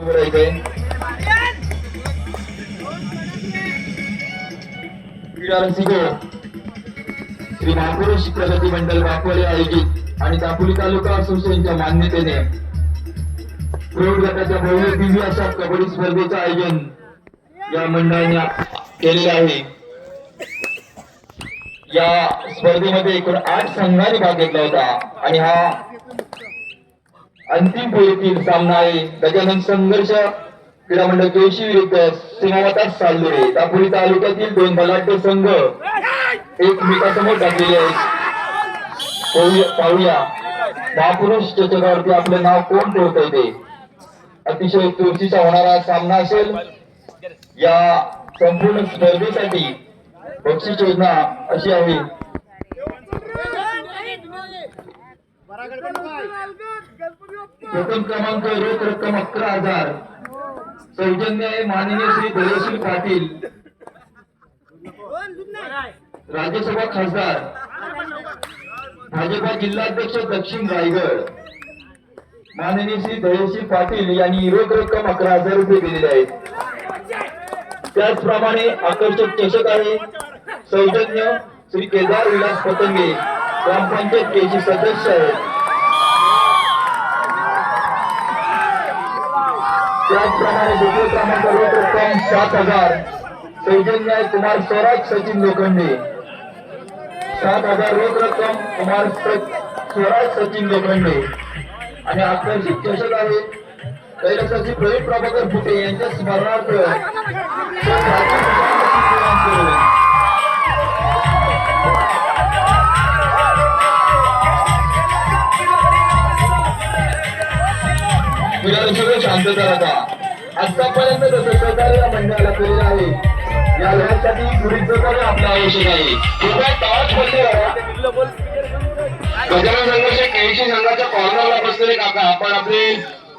क्रीडा रसिको श्री महापुरुष प्रगती मंडळ बापवले आयोजित आणि दापोली तालुका असोसिएशनच्या मान्यतेने प्रौढ गटाच्या भव्य दिव्य अशा कबड्डी स्पर्धेचं आयोजन या मंडळाने केलेले आहे। या स्पर्धेमध्ये एकूण 8 संघांनी भाग घेतला होता आणि हा अंतिम फेरीतील सामना आहे। गजानन संघर्ष क्रीडा मंडळ केळशी विरुद्ध सिंहवाटा सालुरे। दापोली तालुक्यातील 2 बलाढ्य संघ एकमेकांसमोर टाकलेले आहेत। पाहूया महापुरुष चषकावरती आपलं नाव कोण ठेवतंय ते। अतिशय चुरशीचा होणारा सामना असेल। या संपूर्ण स्पर्धेसाठी बक्षीस योजना अशी आहे। प्रथम क्रमांक रोख रक्कम 11,000 सौजन्य आहे माननीय श्री धैर्यशील पाटील राज्यसभा खासदार भाजपा जिल्हाध्यक्ष दक्षिण रायगड माननीय श्री धैर्यशील पाटील यांनी रोख रक्कम 11,000 रुपये दिलेले आहेत। त्याचप्रमाणे आकर्षक चषक आहे सौजन्य श्री केदार विलास पतंगे ग्रामपंचायत केळशी सदस्य आहेत। त्याचप्रमाणे दुसरे क्रमांक रोख रक्कम 7,000 सौजन्य कुमार स्वराज सचिन लोखंडे 7,000 रोख रक्कम कुमार स्वराज सचिन लोखंडे आणि आकर्षित चषक आहे कैलासाची प्रवीण प्रभाकर फुटे यांच्या स्मरणार्थ सगळं शांतता राहा। आतापर्यंत जसं सहकार्य या मंडळाला केलेलं आहे या लढ्यासाठी पुढील सहकार्य आपलं आवश्यक आहे। गजानन संघर्ष केळशी संघाच्या कॉर्नरला बसलेले काका आपण आपले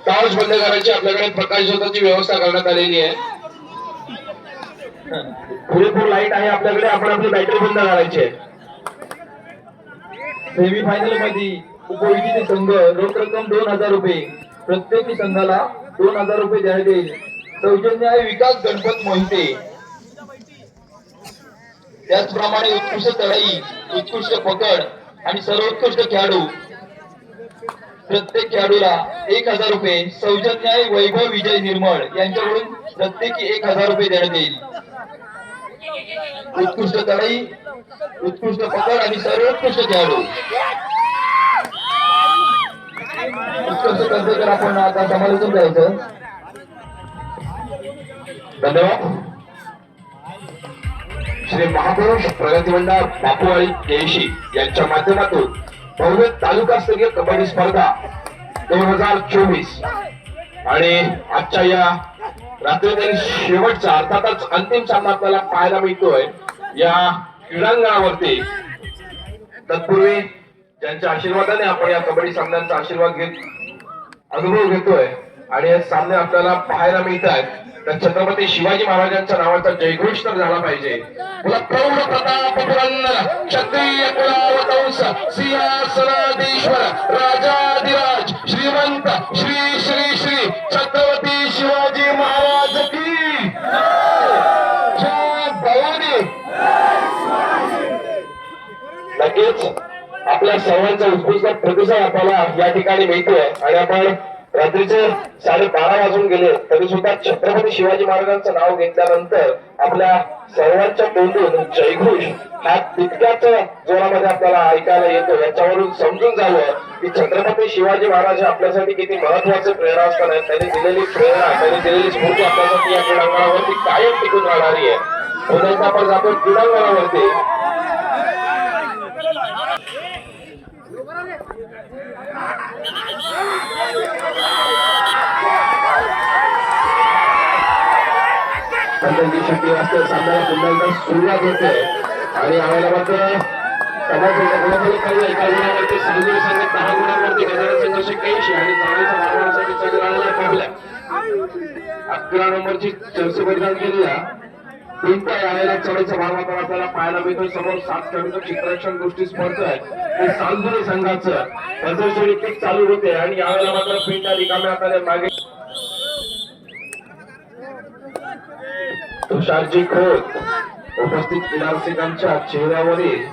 टॉर्च बंद करायची आपल्याकडे प्रकाश झोताची व्यवस्था करण्यात आलेली आहे। पुरेपूर लाईट आहे आपल्याकडे आपण आपली बॅटरी बंद करायची आहे। सेमीफायनल मध्ये उपविजेते संघ रोख रक्कम 2,000 रुपये प्रत्येकी संघाला 2,000 रुपये देण्यात येईल। सौजन्य आहे विकास गणपत मोहिते। त्याचप्रमाणे उत्कृष्ट चढाई उत्कृष्ट पकड आणि सर्वोत्कृष्ट खेळाडू प्रत्येक खेळाडूला 1,000 रुपये सौजन्य आहे वैभव विजय निर्मळ यांच्याकडून प्रत्येकी 1,000 रुपये देण्यात येईल। उत्कृष्ट चढाई उत्कृष्ट पकड आणि सर्वोत्कृष्ट खेळाडू उत्कृष्ट स्पर्धेकर आपण आता समालोचन करायचं। धन्यवाद। श्री महापुरुष प्रगती मंडळ बापूवाडी केळशी यांच्या माध्यमातून भव्य तालुकास्तरीय कबड्डी स्पर्धा 2024 आणि आजच्या या रात्रीतील शेवटचा अर्थातच अंतिम सामना आपल्याला पाहायला मिळतोय या क्रीडांगणावरती। तत्पूर्वी ज्यांच्या आशीर्वादाने आपण या कबड्डी सामन्यांचा आशीर्वाद घेत अनुभव घेतोय आणि हे सामने आपल्याला पाहायला मिळतात तर छत्रपती शिवाजी महाराजांच्या नावाचा जयघोष तर झाला पाहिजे। बोला प्रौढ प्रताप पुरंदर क्षत्रिय कुलावतंस सिंहासनाधीश्वर राजाधिराज श्रीमंत श्री श्री श्री छत्रपती शिवाजी महाराज की जय भवानी। नक्कीच आपल्या सर्वांचा उत्कृष्ट प्रतिसाद आपल्याला या ठिकाणी मिळतोय आणि आपण रात्रीचे 12:30 वाजून गेले तरी सुद्धा छत्रपती शिवाजी महाराजांचं नाव घेतल्यानंतर आपल्या सर्वांच्या तोंडून जयघोष हा तितक्याच जोरामध्ये आपल्याला ऐकायला येतो। याच्यावरून समजून जावं की छत्रपती शिवाजी महाराज आपल्यासाठी किती महत्वाचे प्रेरणास्थान आहे। त्यांनी दिलेली प्रेरणा त्यांनी दिलेली स्फूर्ती आपल्यासाठी या क्रीडांगणावरती कायम टिकून राहणारी आहे। पुन्हा आपण जातो क्रीडांगणावरती। सामन्याला पुन्हा एकदा सुरुवात होते आणि यावेळेला मात्र सांगली संघ 10 गुणांवरती गजानन संघर्ष केळशी आणि चांगलीच्या मारवासाठी सगळ्यांना पाहिल्या 11 नंबरची जर्सी परिधान केलेल्या पिंपा यावेळेला चढाईचा भार मात्र आपल्याला पाहायला मिळतो। समोर 7 खेळाडूंचं चित्ररक्षण गोष्टी स्पर्धा आहे ते सालगुडी संघाचं प्रदर्शनी पीक चालू होते आणि यावेळेला मात्र पिंपा रिकाम्या हाताने मागे तुषारजी खोत उपस्थित क्रीडा रसिकांच्या चेहऱ्यावरील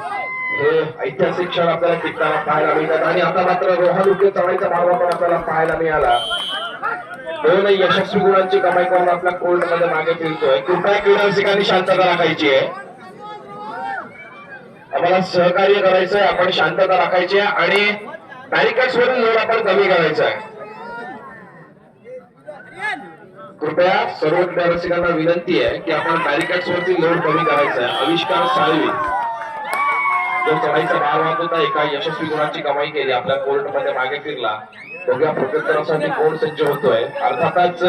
हे ऐतिहासिक क्षण आपल्याला टिकताना पाहायला मिळतात आणि आता मात्र रोहन उके चढायचा मार्ग पण आपल्याला पाहायला मिळाला. दोन यशस्वी गुणांची कमाई करून आपल्या कोर्ट मध्ये मागे फिरतोय. कृपया क्रीडा रसिकांनी शांतता राखायची आहे. आम्हाला सहकार्य करायचंय, आपण शांतता राखायची आहे आणि बॅरिकेड्स वरील लोड आपण कमी करायचा आहे. कृपया सर्व क्रीडा रसिकांना विनंती आहे की आपण बॅरिकेड्स वरती लोड कमी करायचा आहे. आविष्कार साळवी जो चढाईचा भार वाहत होता, एका यशस्वी गुणाची कमाई केली, आपल्या कोर्ट मध्ये मागे फिरला. बघूया प्रत्युत्तरासाठी कोण सज्ज होतोय. अर्थातच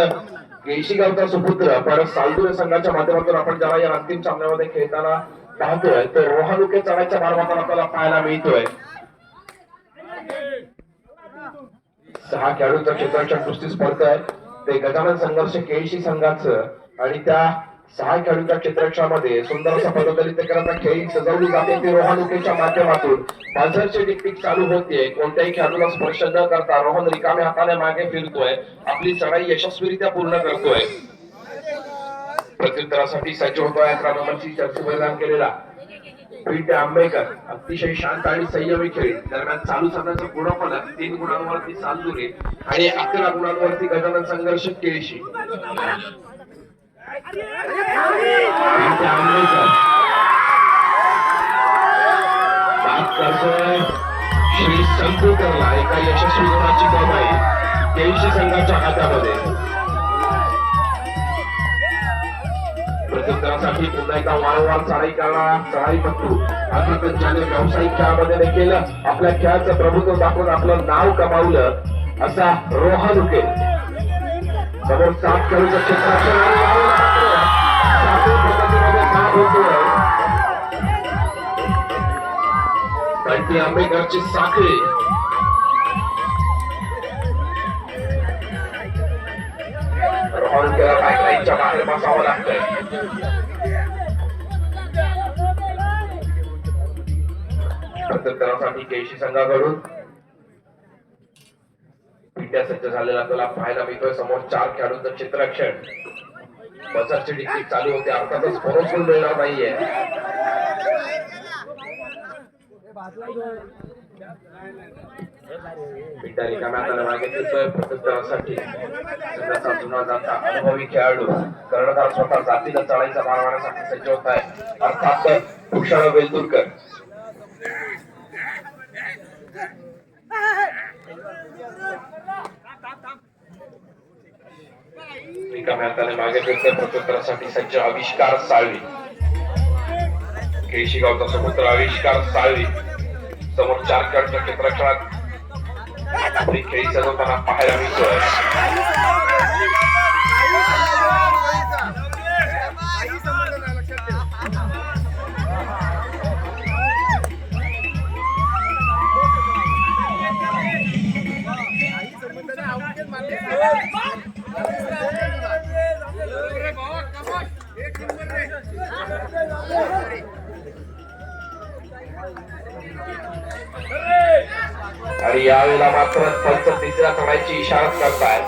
केळशीगावचा सुपुत्र परत सालदुरे संघाच्या माध्यमातून आपण ज्याला या अंतिम सामन्यामध्ये खेळताना पाहतोय तो रोहन उके चढाईचा भार वाहताना आपल्याला पाहायला मिळतोय. 6 खेळाडूंचा क्षेत्ररक्षण कुस्ती स्पर्धा आहे. ते गजानन संघर्ष केळशी संघाचं आणि त्या 6 खेळाडूंच्या क्षेत्ररक्षणामध्ये सुंदर असा पद्धतीने करता खेळी सजवली जाते. ते रोहन उकेच्या माध्यमातून बाजारची टिकटिक चालू होते. कोणत्याही खेळाडूला स्पर्श न करता रोहन रिकाम्या हाताने मागे फिरतोय, आपली चढाई यशस्वीरित्या पूर्ण करतोय. प्रत्युत्तरासाठी सज्ज होतोय 11 नंबरची चर्चा मैदान केलेला पीठ आंबेकर. अतिशय शांत आणि संयमी खेळी. दरम्यान चालू सामन्याचा गुणफलक 3 गुणांवरती सालदुरे आणि 11 गुणांवरती गजानन संघर्ष केळशी. आंबेकर बात करतोय श्री संकुकरला. एका यशस्वी गुणाची कमाई केळशी संघाच्या हातामध्ये. प्रत्युत्तरासाठी पुन्हा एकदा वारंवार चढाई करणारा चढाईपटू, अर्थातच ज्याने व्यावसायिक खेळामध्ये देखील आपल्या खेळाचं प्रभुत्व दाखवून आपलं नाव कमावलं असा रोहन उके. समोर 7 खेळाडूचं क्षेत्ररक्षण बंटी आंबेकरची साखळी. रोहन उकेला पाईपलाईनच्या बाहेर बसावं लागतंय. प्रत्युत्तरासाठी केळशी संघाकडून पिट्या सज्ज झालेला आपल्याला पाहायला मिळतोय. समोर 4 खेळाडूंचं क्षेत्ररक्षण. बसरची टिकटिक चालू होते. अर्थातच बोनस गुण मिळणार नाहीये. पिट्या रिकाम्या हाताने मागे फिरतोय. प्रत्युत्तरासाठी संघाचा जुना जाता अनुभवी खेळाडू कर्णधार स्वतः जातीला चढाईचा भार वाहण्यासाठी सज्ज होत आहे. अर्थात भूषण वेलदुरकर. रिकाम्या हाताने मागे फिरतोय. प्रत्युत्तरासाठी सज्ज आविष्कार साळवी. केळशीगावचा सुपुत्र आविष्कार साळवी. समोर 4 खेळाडूंच्या क्षेत्ररक्षणात आपली खेळी सजवताना पाहायला मिळतोय. आणि यावेळेला मात्र पंच तिसऱ्या चढाईची इशारा करताय.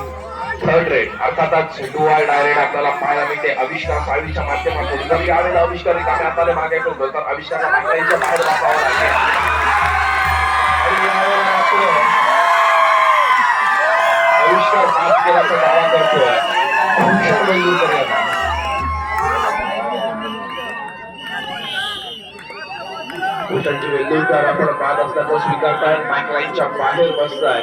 3rd रेट अर्थातच डुआल डायरेक्ट आपल्याला पाहायला मिळते आविष्कार साळवीच्या माध्यमातून. जर यावेळेला आविष्कार रिकाम्या हाताने मागे फिरतो तर आविष्काराला मागण्याच्या बाहेर बसावं लागेल. आणि यावेळेला मात्र आविष्कार पास केल्याचा दावा करतोय भूषण वेलदुरकर यांना. भूषणची वेलदुरकर आपण बाद असल्याचं स्वीकारतायत. बॅकलाईनच्या बाहेर बसताय.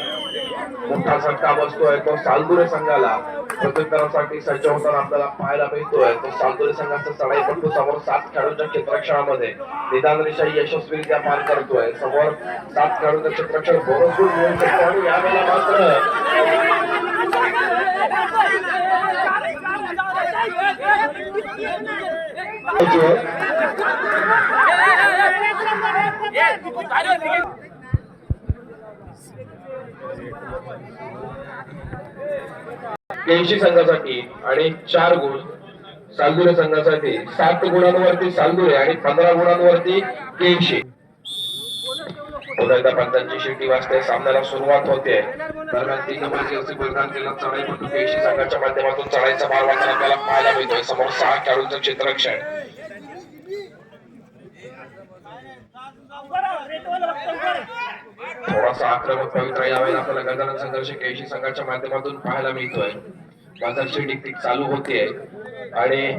मोठा झटका बसतोय तो सालदुरे संघाला. प्रत्युत्तरासाठी सज्ज होताना आपल्याला पाहायला मिळतोय तो सालदुरे संघाचा चढाईपटू. समोर 7 खेळाडूंच्या क्षेत्ररक्षणामध्ये निदान रेषा यशस्वीरित्या पार करतोय. समोर 7 खेळाडूंचं क्षेत्ररक्षण बोनस गुण मिळू शकतो आणि यावेळेला मात्र केळशी संघासाठी आणि 4 गुण सालदुरे संघासाठी. 7 गुणांवरती सालदुरे आणि 15 गुणांवरती केळशी. पुन्हा एकदा पंचांची शिटी वाजते, सामन्याला सुरुवात होते. दरम्यान 3 नंबर जर्सी परिधान केलेला चढाईपटू केशी संघाच्या माध्यमातून चढाईचा भार वाहताना आपल्याला पाहायला मिळतोय. समोर 6 खेळाडूंचं क्षेत्ररक्षण. थोडासा आक्रमक पवित्रा यावेळेला आपल्याला गजानन संघर्ष केशी संघाच्या माध्यमातून पाहायला मिळतोय. बाजारची टिकटिक चालू होतीये आणि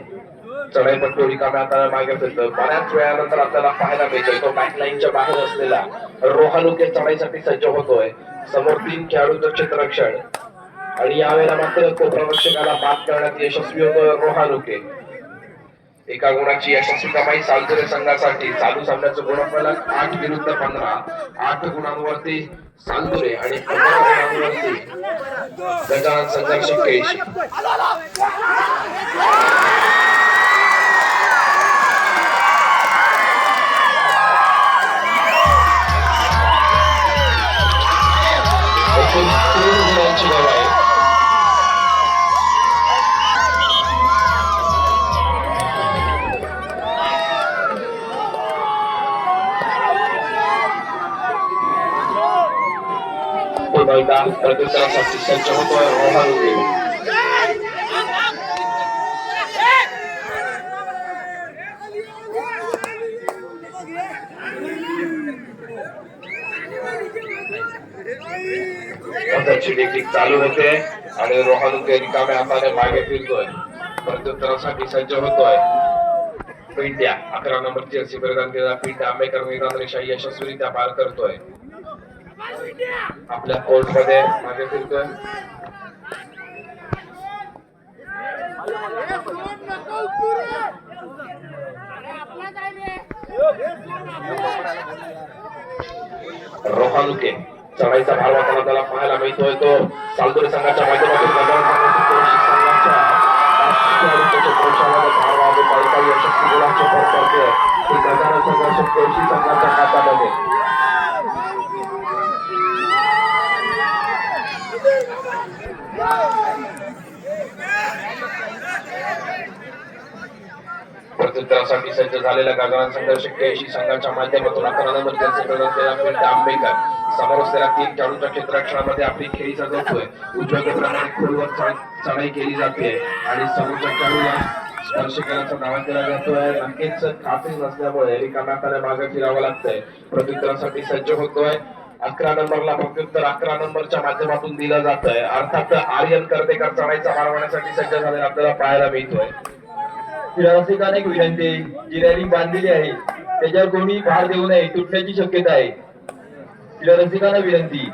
चढाईपट्टू रिकाम्या हाताने मागे फिरतोय. बऱ्याच वेळानंतर आपल्याला पाहायला मिळतोय तो बॅकलाईनच्या बाहेर असलेला रोहानुके चढाईसाठी सज्ज होतोय. समोर 3 खेळाडूंचं क्षेत्ररक्षण आणि यावेळेला मात्र तो प्ररक्षकाला बाद करण्यात यशस्वी होतोय रोहानुके. एका गुणाची यशस्वी कमाई सालतुरे संघासाठी. चालू सामन्याचं गुणफलक 8 विरुद्ध 15. 8 गुणांवरती सालतुरे आणि 15 गुणांवरती गजानन संघर्ष केशी. गुणांची गवाई. प्रत्युत्तरासाठी सज्ज होतोय रोहानुके. टिकटिक चालू होते आणि रोहानुके रिकाम्या हाताने मागे फिरतोय. प्रत्युत्तरासाठी सज्ज होतोय पिंट्या. 11 नंबर जर्सी परिधान केलेला पिंट्या आंबेकर मैदान रेषा यशस्वीरित्या पार करतोय. आपल्या कोर्ट मध्ये मागे फिरतोय. रोहानुके चढाईचा भार वाहताना त्याला पाहायला मिळतोय. तो सालतुरे संघाच्या माध्यमातून यशस्वी गुणांचे भर पडते. गजानन संघर्ष केशी संघाच्या खात्यामध्ये. प्रत्युत्तरासाठी सज्ज झालेल्या गजानन संघर्ष केशी संघाच्या माध्यमातून 11 नंबर जर्सी परिधान केलेला पिंट्या आंबेकर समोर असलेल्या 3 खेळाडूंच्या क्षेत्ररक्षणामध्ये आपली खेळी सजवतोय. उजव्या कोपऱ्यामध्ये खोलवर चढाई केली जाते आणि समोरच्या खेळाडूला स्पर्श करण्याचा दावा केला जातोय. नक्कीच खात्री नसल्यामुळे रिकाम्या हाताने मागे फिरावं लागतंय. प्रत्युत्तरासाठी सज्ज होतोय. 11 नंबरला प्रत्युत्तर 11 नंबरच्या माध्यमातून दिलं जात आहे. अर्थात आर्यन कर्तेकर चढाईचा भार वाहण्यासाठी सज्ज झालेला आपल्याला पाहायला मिळतोय. रसिकांना एक विनंती, जी रॅली बांधलेली आहे त्याच्यावर कोणी भार देऊ नये, तुटण्याची शक्यता आहे. क्रीडा रसिकांना विनंती,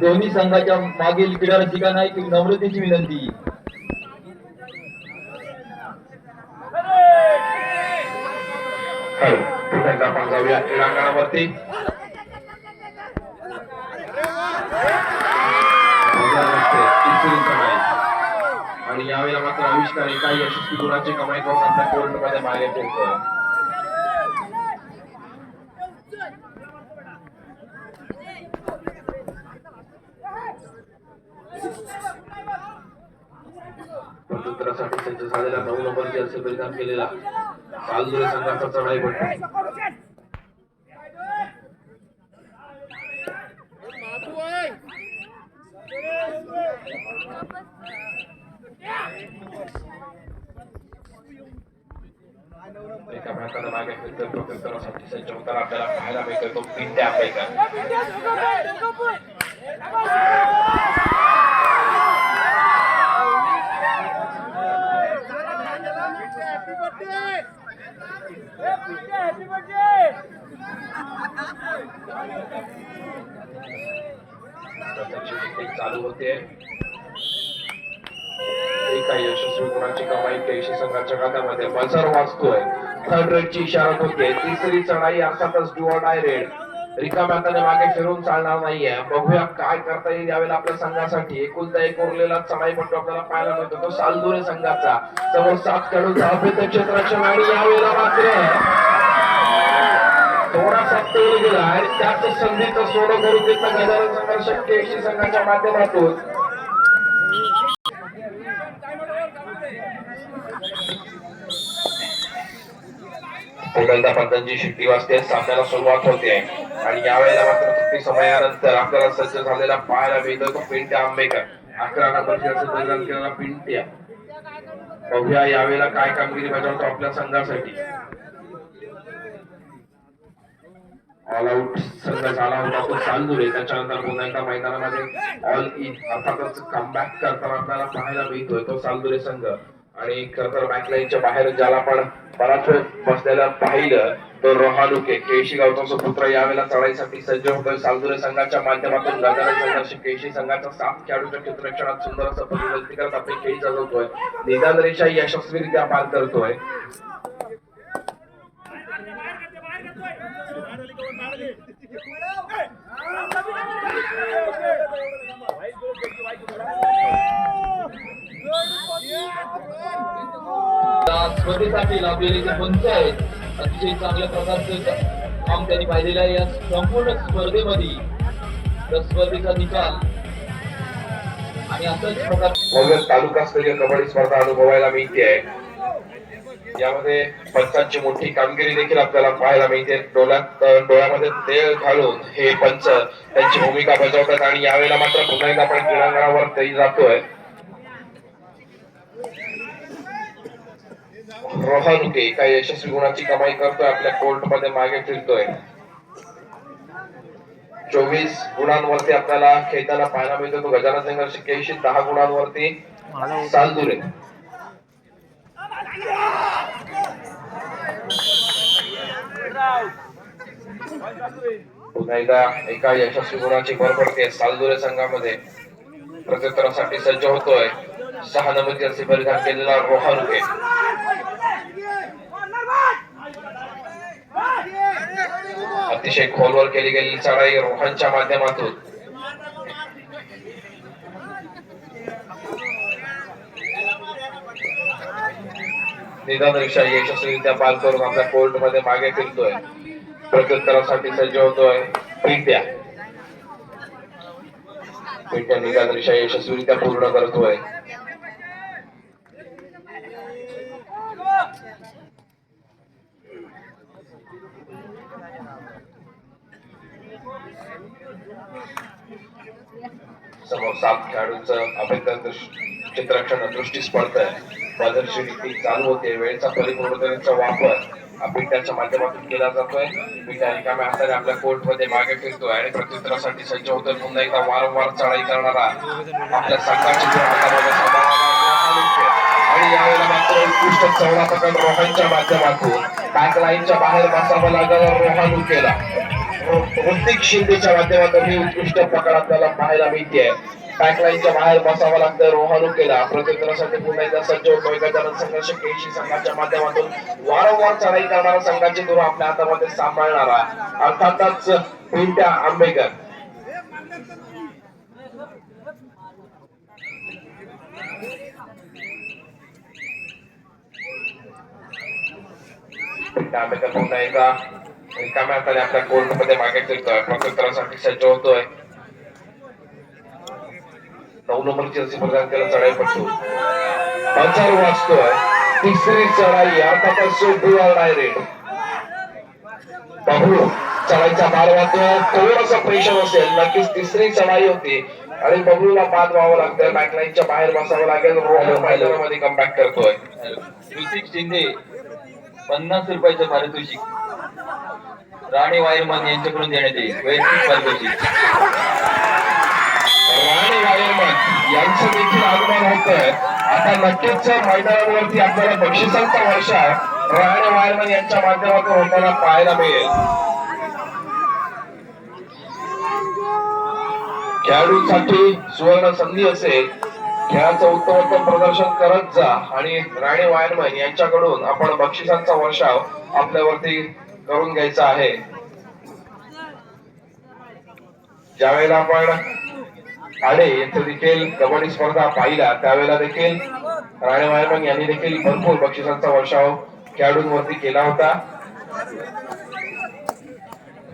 दोन्ही संघाच्या मागील क्रीडा रसिकांना एक नम्रतेची विनंती. आपण जाऊया क्रीडांगणावरती. आणि यावेळेला मात्र आविष्कार एका यशस्वी गुणाची कमाई करून आपल्या कोर्ट मध्ये मागे फिरतोय. प्रत्युत्तरासाठी सज्ज झालेला 9 नंबर जर्सी परिधान केलेला सालतुरे संघाचा चढाईपटू. एका हाताने मागे फिरतोय. प्रत्युत्तरासाठी सज्ज होताना आपल्याला पाहायला मिळतोय तो पिंट्या आंबेकर. चालू होते. एका यशस्वी गुणाची कमाई केशी संघाच्या खात्यामध्ये. बझर वाजतोय. थर्ड रेडची इशारा होते. तिसरी चढाई अर्थातच डू ऑर डाय रेड. रिकाम्या हाताने मागे फिरून चालणार नाहीये. बघूया काय करता येईल यावेळेला आपल्या संघासाठी. एकुलता एक उरलेला चढाईपटू आपल्याला पाहायला मिळतो तो सालतुरे संघाचा. समोर 7 खेळाडूंचा अभेद्य क्षेत्ररक्षण आणि यावेळेला मात्र थोडासा तेल गेला आणि त्याच संधीचं सोनं करून घेतला गजानन संघर्ष केशी संघाच्या माध्यमातून. पुढलदा पंतांची शिट्टी वाजते, सामन्याला सुरुवात होते आणि यावेळेला मात्र सुट्टी समयानंतर आपल्याला सज्ज झालेला पाहायला मिळतो तो पिंट्या आंबेकर. 11 नंबरची असं बलिदान केलेला पिंट्या. बघूया यावेळेला काय कामगिरी बजावतो आपल्या संघासाठी. ऑल आउट संघ झाला होता तो चांदुरे. त्याच्यानंतर पुन्हा एकदा मैदानामध्ये ऑल इन अर्थातच कमबॅक करताना आपल्याला पाहायला मिळतोय तो चांदुरे संघ. आणि खरं तर बॅकलाईनच्या बाहेर ज्याला आपण बराच वेळ बसलेला पाहिलं तो रोहानुके केशी गावचा पुत्र यावेळेला चढाईसाठी सज्ज होतोय चांदुरे संघाच्या माध्यमातून. गजानन संघाशी केशी संघाचा 7 खेळाडूच्या क्षेत्ररक्षणात सुंदर असं परिवर्तित करत आपली खेळी सजवतोय. निदान रेषा यशस्वीरित्या पार करतोय. स्पर्धेसाठी लाभलेले जे पंच आहेत अतिशय चांगल्या प्रकारचं काम त्यांनी पाहिलेलं आहे या संपूर्ण स्पर्धेमध्ये. तर स्पर्धेचा निकाल आणि असाच प्रकार तालुकास्तरीय कबड्डी स्पर्धा अनुभवायला मिळते. यामध्ये पंचांची मोठी कामगिरी देखील आपल्याला पाहायला मिळते. डोळ्यामध्ये तेल घालून हे पंच त्यांची भूमिका बजावतात आणि यावेळेला मात्र पुन्हा एकदा आपण क्रीडांगणावर तरी जातोय. रोहानुके काही यशस्वी गुणाची कमाई करतोय, आपल्या कोर्ट मध्ये मागे फिरतोय. 24 गुणांवरती आपल्याला खेळताना पाहायला मिळतो तो गजानन संघर्ष केशी. 10 गुणांवरती चांदुरे. पुन्हा एकदा एका यशस्वी गुणाची भर पडते सालदुरे संघामध्ये. प्रत्युत्तरासाठी सज्ज होतोय 6 नंबर जर्सी परिधान केलेला रोहानुके. अतिशय खोलवर केली गेलेली चढाई रोहनच्या माध्यमातून. निदान रिक्षा यशस्वीरित्या पार करून आपल्या कोर्ट मध्ये मागे फिरतोय. प्रत्युत्तरासाठी सज्ज होतोय पिंट्या. पिंट्या निदान रिक्षा यशस्वीरित्या पूर्ण करतोय. समोर 7 खेळाडूंचं अभ्यंतर चित्ररक्षण दृष्टी स्पर्धा बाजारची नीती चालू होते. वेळेचा परिपूर्णतेचा वापर पिंट्याच्या माध्यमातून केला जातोय. पिंट्या रिकाम्या हाताने आपल्या कोर्ट मध्ये मागे फिरतोय आणि प्रत्युत्तरासाठी सज्ज होतोय. पुन्हा एकदा वारंवार चढाई करणारा आपल्या संघाची आणि यावेळेला मात्र उत्कृष्ट चौडा पकड रोहनच्या माध्यमातून बॅकलाईनच्या बाहेर बसावं लागलं रोहानुकेला. ऋतिक शिंदेच्या माध्यमातून ही उत्कृष्ट प्रकार आपल्याला पाहायला मिळते. बॅकलाईनच्या बाहेर बसावं लागतं रोहानुकेला. प्रत्युत्तरासाठी पुन्हा एकदा सज्ज होतोय गजानन संघर्ष केशी संघाच्या माध्यमातून. वारंवार चढाई करणारा संघाची दूर आपल्या हातामध्ये सांभाळणारा अर्थातच पिंट्या आंबेकर. पिंट्या आंबेकर पुन्हा एकदा रिकाम्या हाताने आपल्या कोर्ट मध्ये मागे फिरतोय. प्रत्युत्तरासाठी सज्ज होतोय. 9 नंबरची जर्सी प्रदान केला चढाईपट्टू. पंचार वाजतोय. तिसरी चढाई अर्थातच डायरेक्ट बघू चढाईचा मार वाहतोय. थोडंसं प्रेशर असेल नक्कीच. तिसरी चढाई होती आणि बबलूला बाद व्हावं लागतं. बॅकलाईनच्या बाहेर बसावं लागेल. रोहन मैदानामध्ये कमबॅक करतोय. ऋतिक शिंदे 50 रुपयाचं पारितोषिक राणे वायरमन यांच्याकडून देण्यात येईल. वैयक्तिक पारितोषिक राणे वायरमन यांचं देखील आगमन होतंय. आता नक्कीच मैदानावरती आपल्याला बक्षिसांचा वर्षा राणे वायरमन यांच्या माध्यमातून होताना पाहायला मिळेल. खेळाडूंसाठी सुवर्ण संधी असेल. खेळाचं उत्तमोत्तम प्रदर्शन करत जा आणि राणे वायरमन यांच्याकडून आपण बक्षिसांचा वर्षाव आपल्यावरती करून घ्यायचा आहे. ज्यावेळेला आपण आडे येथे देखील कबड्डी स्पर्धा पाहिला त्यावेळेला देखील राणे वायरमन यांनी देखील भरपूर बक्षिसांचा वर्षाव खेळाडूंवरती केला होता.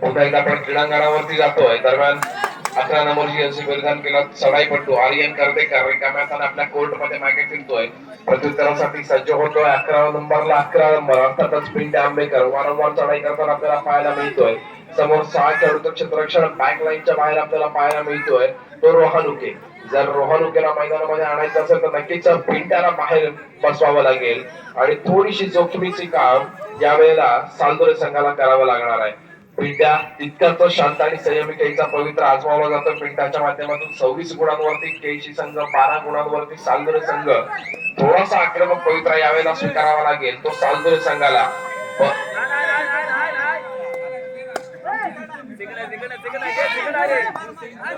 पुन्हा एकदा आपण क्रीडांगणावरती जातोय. दरम्यान 11 नंबरची जर्सी परिधान केला चढाईपट्टू आर्यन कर्तेकर रिकाम्या हाताने आपल्या कोर्टमध्ये मागे फिरतोय. प्रत्युत्तरासाठी सज्ज होतोय. 11 नंबरला 11 नंबर अर्थातच पिंट्या आंबेकर वारंवार चढाई करताना आपल्याला पाहायला मिळतोय. समोर 6 खेळाडूचं क्षेत्ररक्षण बॅक लाईनच्या बाहेर आपल्याला पाहायला मिळतोय तो रोहानुके. जर रोहानुकेला मैदानामध्ये आणायचं असेल तर नक्कीच पिंट्याला बाहेर बसवावं लागेल आणि थोडीशी जोखमीची काम यावेळेला सालदोरे संघाला करावं लागणार आहे. पिंट्या तितकाच शांत आणि संयमी खेळीचा पवित्र आजमावला जातो. पिंट्याच्या माध्यमातून 26 गुणांवरती केळशी संघ, 12 गुणांवरती सालदोरे संघ. थोडासा आक्रमक पवित्रा यावेळेला स्वीकारावा लागेल तो सालदोरे संघाला.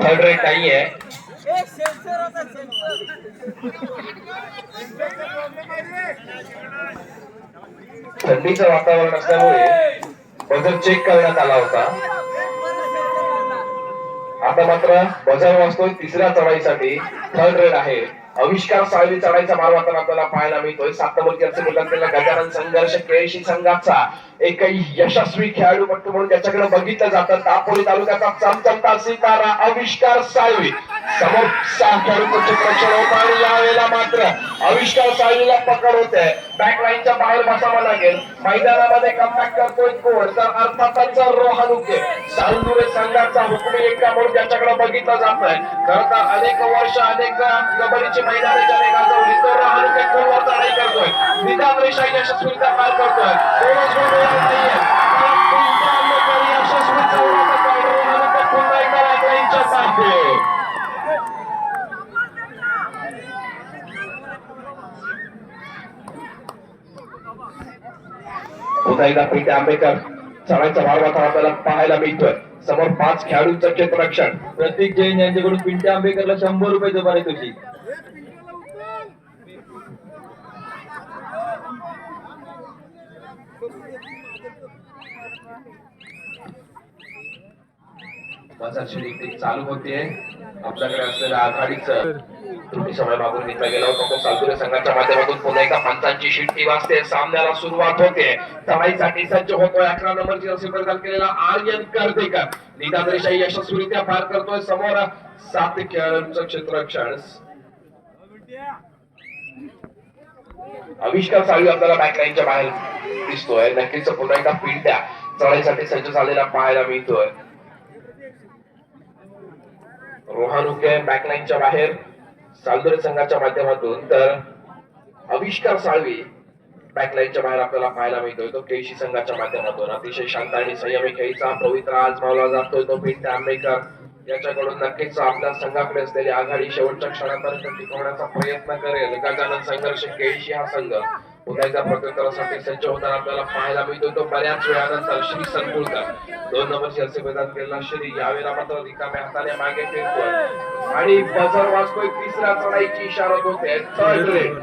थर्ड रेट नाहीये. थंडीचं वातावरण असल्यामुळे बजर चेक करण्यात आला होता. आता मात्र बजर वाजतोय तिसऱ्या चढाईसाठी. थर्ड रेड आहे. आविष्कार साळवी चढाईचा मार्ग आपल्याला पाहायला मिळतोय. 7 नंबरची जर्सी परिधान केलेला गजानन संघर्ष केळशी संघाचा एकही यशस्वी खेळाडूपट्टू म्हणून त्याच्याकडे बघितलं जातं. दापोली तालुक्याचा चमचमता सितारा आविष्कार साळवी. समोर 6 खेळाडूंचं क्षेत्ररक्षण होतं आणि यावेळेला मात्र आविष्कार साळवीला पकड होते. बॅक लाईनच्या बाहेर बसावं लागेल. मैदानामध्ये कमबॅक करतोय कोण तर अर्थातच रोहानुके. सालदुरे संघाचा हुकमी एका म्हणून त्याच्याकडे बघितलं जात आहे. खरं तर अनेक वर्ष अनेक कबड्डीची मैदाने ज्याने गाजवली तो रोहानुके कोणवर चढाई करतोय. निदान रेषा यशस्वीरित्या पार करतोय. कोणच नाहीये. यशस्वी चौराचा रोहानुके पुन्हा एकदा बॅक लाईनच्या बाहेर. पुन्हा एकदा पिंट्या आंबेकर चढाईचा मार्ग आपल्याला पाहायला मिळतोय. समोर 5 खेळाडूंचं क्षेत्ररक्षण. प्रतीक जैन यांच्याकडून पिंट्या आंबेकरला 100 रुपयाचं पारितोषिक. चालू होते. आपल्याकडे असलेल्या आघाडीचं त्रुटी समय मागून घेतला गेला होता. सालदुरे संघाच्या माध्यमातून पुन्हा एकदा पंचांची शिट्टी वाजते. सामन्याला सुरुवात होते. चढाईसाठी सज्ज होतोय 11 नंबरची जर्सी परिधान केलेला आर्यन कर्तेकर. निदान रेषा यशस्वीरित्या पार करतोय. समोर 7 खेळाडूंचं क्षेत्ररक्षण. आविष्कार साळवी आपल्याला बॅक लाईनच्या बाहेर दिसतोय. नक्कीच पुन्हा एकदा पिंट्या चढाईसाठी सज्ज झालेला पाहायला मिळतोय. रोहानुके बॅकलाईनच्या बाहेर सालदोरे संघाच्या माध्यमातून तर आविष्कार साळवी बॅकलाईनच्या बाहेर आपल्याला पाहायला मिळतोय तो केळशी संघाच्या माध्यमातून. अतिशय शांत आणि संयमी खेळीचा पवित्र आजमावला जातोय तो पिंट्या आंबेकर. याच्याकडून नक्कीच आपल्या संघाकडे असलेली आघाडी शेवटच्या क्षणापर्यंत टिकवण्याचा प्रयत्न करेल. गजानन संघर्ष केळशी हा संघ पुन्हा एकदा प्रत्युत्तरासाठी सज्ज होताना आपल्याला पाहायला मिळतोय तो बऱ्याच वेळानंतर श्री संकुलकर. 2 नंबरची जर्सी परिधान केलेला श्री यावेळेला मात्र रिकाम्या हाताने मागे फिरतोय आणि बजर वाजतोय. तिसऱ्या चढाईची इशारत होते. Third red.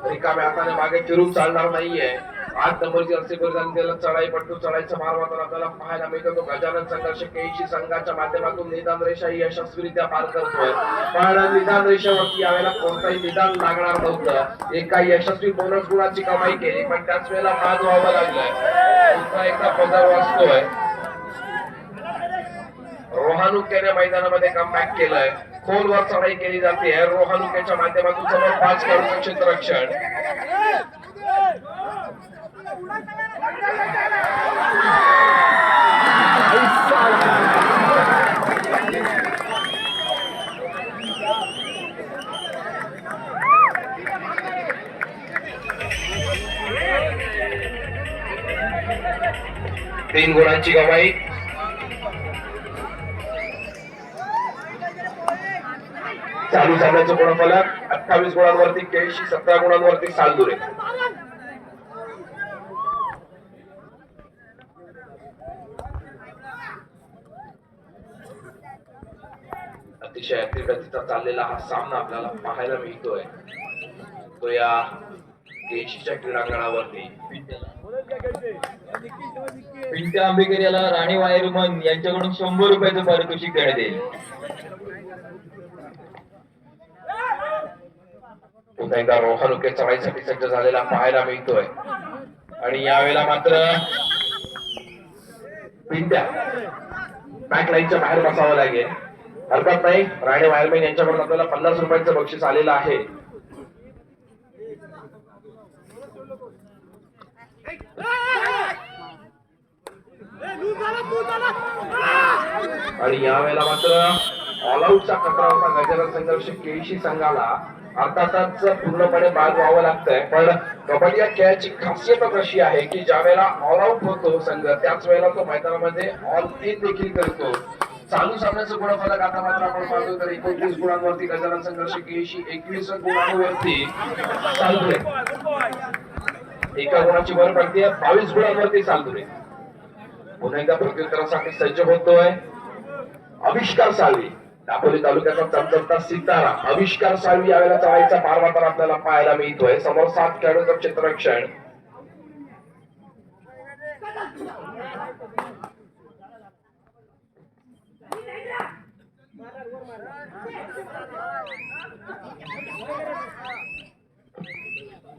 रिकाम्या हाताने मागे फिरून चालणार नाहीये. 8 नंबरची जर्सी परिधान केलेला चढाईपट्टू चढाईचा मार्ग आपल्याला पाहायला मिळतो तो गजानन संघर्ष केळशी संघाच्या माध्यमातून निदान रेषा यशस्वीरित्या पार करतोय. पण निदान रेषेवरती यावेळेला कोणताही निदान लागणार नव्हतं. एका यशस्वी बोनस गुणाची कमाई केली पण त्याच वेळेला बाद व्हावं लागलंय. पुन्हा एकदा पदर वाजतोय. रोहानुकेने मैदानामध्ये कमबॅक केलंय. खोलवर चढाई केली जाते. रोहानुकेच्या माध्यमातून समोर 5 खेळाडूंचं क्षेत्ररक्षण. तीन गुणांची कमाई. चालू सामन्याचं गुणफलक 28 गुणांवरती केळशी, 17 गुणांवरती सालदुरे. अतिशय अतिगतीचा चाललेला हा सामना आपल्याला पाहायला मिळतोय तो या केळशीच्या क्रीडांगणावरती. पिंट्या आंबेकर याला राणी वायरमन यांच्याकडून 100 रुपयाचं पारितोषिक देण्यात येईल. पुन्हा एकदा रोहानुके चढाईसाठी सज्ज झालेला पाहायला मिळतोय आणि यावेळेला मात्र पिंट्या बॅक लाईनच्या बाहेर बसावं लागेल. हरकत नाही. राणे वायरमॅन यांच्याकडून आपल्याला 50 रुपयांचं बक्षीस आलेलं आहे. आणि यावेळेला मात्र ऑल आउटचा खतरा होता गजानन संघर्ष केळशी संघाला. अर्थातच पूर्णपणे बाद व्हावं लागतंय, पण कबड्डी या खेळाची खासियतच अशी आहे की ज्या वेळेला ऑल आउट होतो संघ त्याच वेळेला तो मैदानामध्ये ऑल इन देखील करतो. चालू सामन्याचं गुणफलक आता मात्र आपण पाहतो तर 29 गुणांवरती गजानन संघर्ष केळशी, 21 गुणांवरती चालतोय. एका गुणाची भर पडते, 22 गुणांवरती चालतोय. पुन्हा एकदा प्रत्युत्तरासाठी सज्ज होतोय आविष्कार साळवी. दापोली तालुक्याचा चमचमता सितारा आविष्कार साळवी यावेळेला चढाईचा पारवा तर आपल्याला पाहायला मिळतोय. समोर 7 खेळाडूंचं चित्ररक्षण.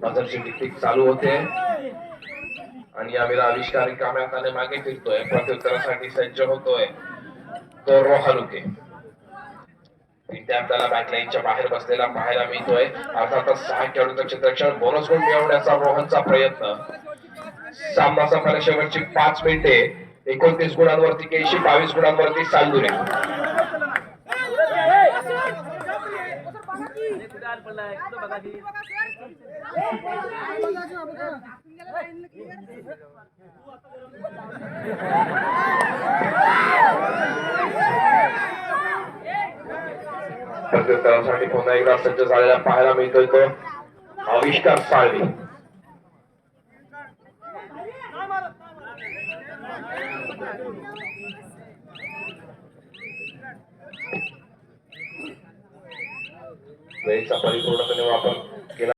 नजरची टिक चालू होते आणि यावेळेला आविष्कार रिकाम्या हाताने मागे फिरतोय. प्रत्युत्तरासाठी सज्ज होतोय तो रोहनुके. आपल्याला बॅकलाईनच्या बाहेर बसलेला पाहायला मिळतोय. अर्थातच 6 खेळाडूंचं चित्ररक्षण. बोनस गुण मिळवण्याचा रोहनचा प्रयत्न. सामना संपायला शेवटची 5 मिनिटे. 29 गुणांवरती केळशी, 22 गुणांवरती सालदुरे. प्रत्युत्तरासाठी पुन्हा एकदा सज्ज झालेला पाहायला मिळतोय तो आविष्कार साळवी. वेळेचा परिपूर्णपणे वापर केला.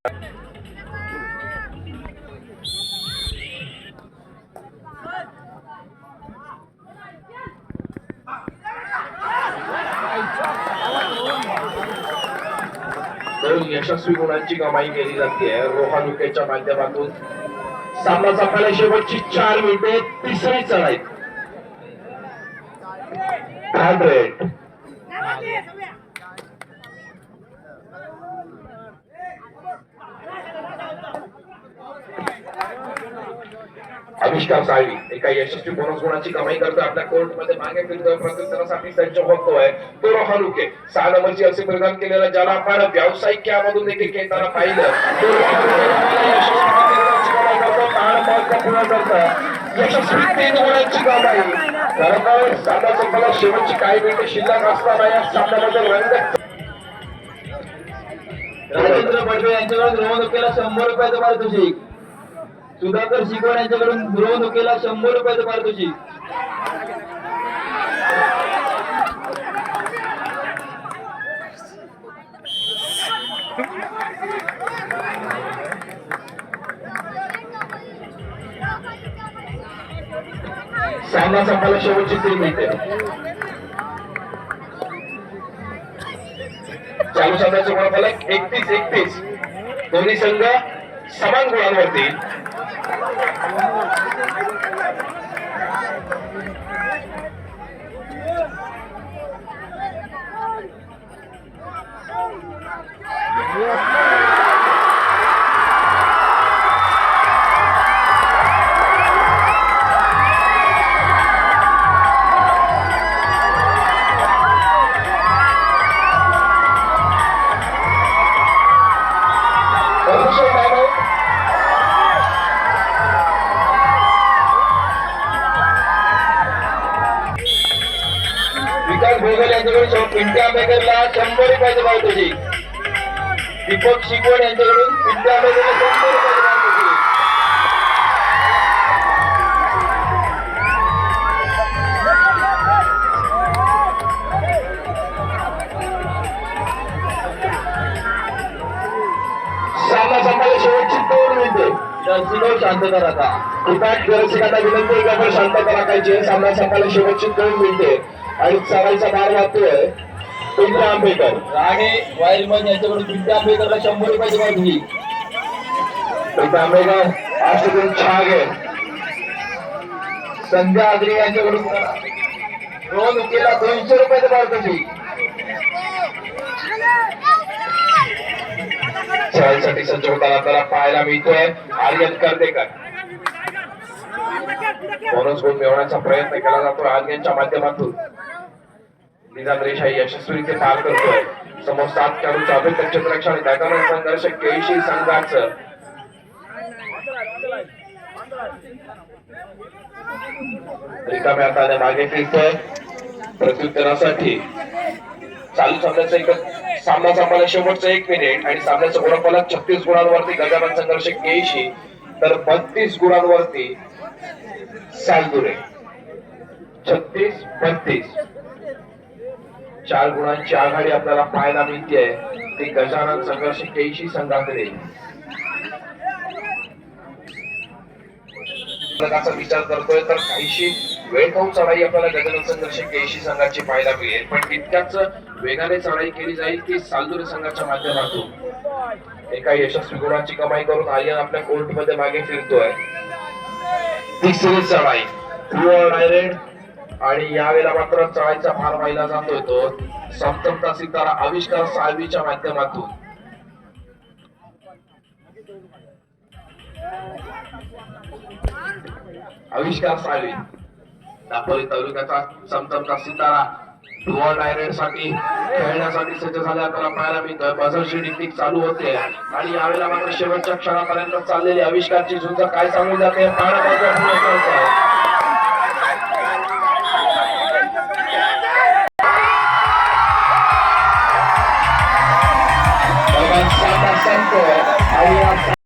यशस्वी गुणांची कमाई केली जाते रोहानुकेच्या माध्यमातून. सामना संपायला शेवटची 4 मिनिटे. तिसरी चढाई 100. आविष्कार साळवी एका यशस्वी बोनस गुणाची कमाई करतोय. आपल्या कोर्ट मध्ये मागे फिरतोय. प्रत्युत्तरासाठी सज्ज होतोय तो रोहनुके. 6 नंबरची असे प्रदान केलेला ज्याला आपण व्यावसायिक खेळामधून देखील खेळताना पाहिलं. यशस्वी 3 गुणांची कमाई. खरं तर सामना संपला शेवटची काही मिनिटे शिल्लक असताना या सामन्यामध्ये रंग. राजेंद्र पडवे यांच्याकडून रोहनुकेला 100 रुपयाचं पारितोषिक. सुधाकर शिकवण यांच्याकडून रोहनुकेला 100 रुपयाचं पारितोषिक. सामना संपायला शेवटची 3 मिनिटे. चालू सामन्याचं गुणफलक 31-31. दोन्ही संघ समान गुणांवरती. भोगल यांच्याकडून पिंट्या आंबेकरला 100 रुपयाचं पारितोषिक. दीपक शिकवण यांच्याकडून पिंट्या आंबेकरला 100 रुपयाचं पारितोषिक. सामना संपायला शेवटची 2 मिनिटे. दर्शक शांतता राखा. कुटाट दर्शकांना विनंती आहे की शांतता राखायची. सामना संपायला शेवटची 2 मिनिटे आणि चढाईचा मार वाटतोय पिंट्या आंबेकर. राणे वायरमन यांच्याकडून पिंट्या आंबेकरला 100 रुपयाची पारितोषिक. पिंट्या आंबेकर अष्टगुण छागे. संध्या आगरी यांच्याकडून रोहनुकेला 200 रुपयाचं पारितोषिक. चढाईसाठी सज्ज होताना आपल्याला पाहायला मिळतोय आर्यन कर्तेकर. बोनस गुण मिळवण्याचा प्रयत्न केला जातो आर्यनच्या माध्यमातून. निजाम रेषा यशस्वीरित्या पार करतोय. समोर 7 खेळाडूंचा अभिषेक क्षेत्ररक्षण आणि त्याच्यानंतर संघर्ष केळशी संघाचं. रिकाम्या हाताने मागे फिरतोय प्रत्युत्तरासाठी. चालू सामन्याचा एक सामना संपला शेवटचं 1 मिनिट आणि सामन्याचं गुणफलक 36 गुणांवरती गजानन संघर्ष केळशी तर 32 गुणांवरती सालदुरे. 36-32 4 गुणांची आघाडी आपल्याला पाहायला मिळते ती गजानन संघर्ष केळशी संघाकडे. विचार करतोय तर काहीशी वेळ खाऊन चढाई आपल्याला गजानन संघर्ष केळशी संघाची पाहायला मिळेल, पण तितक्याच वेगाने चढाई केली जाईल ती सालदुरे संघाच्या माध्यमातून. एका यशस्वी गुणांची कमाई करून आर्यन आपल्या कोर्ट मध्ये मागे फिरतोय. तिसरी चढाई डायरेक्ट आणि यावेळेला मात्र चढाईचा भार व्हायला जातोय तो सप्तमचा सितारा आविष्कार साळवीच्या माध्यमातून. आविष्कार साळवी दापोली तालुक्याचा चमचमचा सितारा डुअल डायरेक्ट साठी खेळण्यासाठी सज्ज झाले आपल्याला पाहायला मिळतोय. बझरची डिक्टिक चालू होते आणि यावेळेला मात्र शेवटच्या क्षणापर्यंत चाललेली आविष्कारची झुंज काय सांगून जाते पाहण्याचा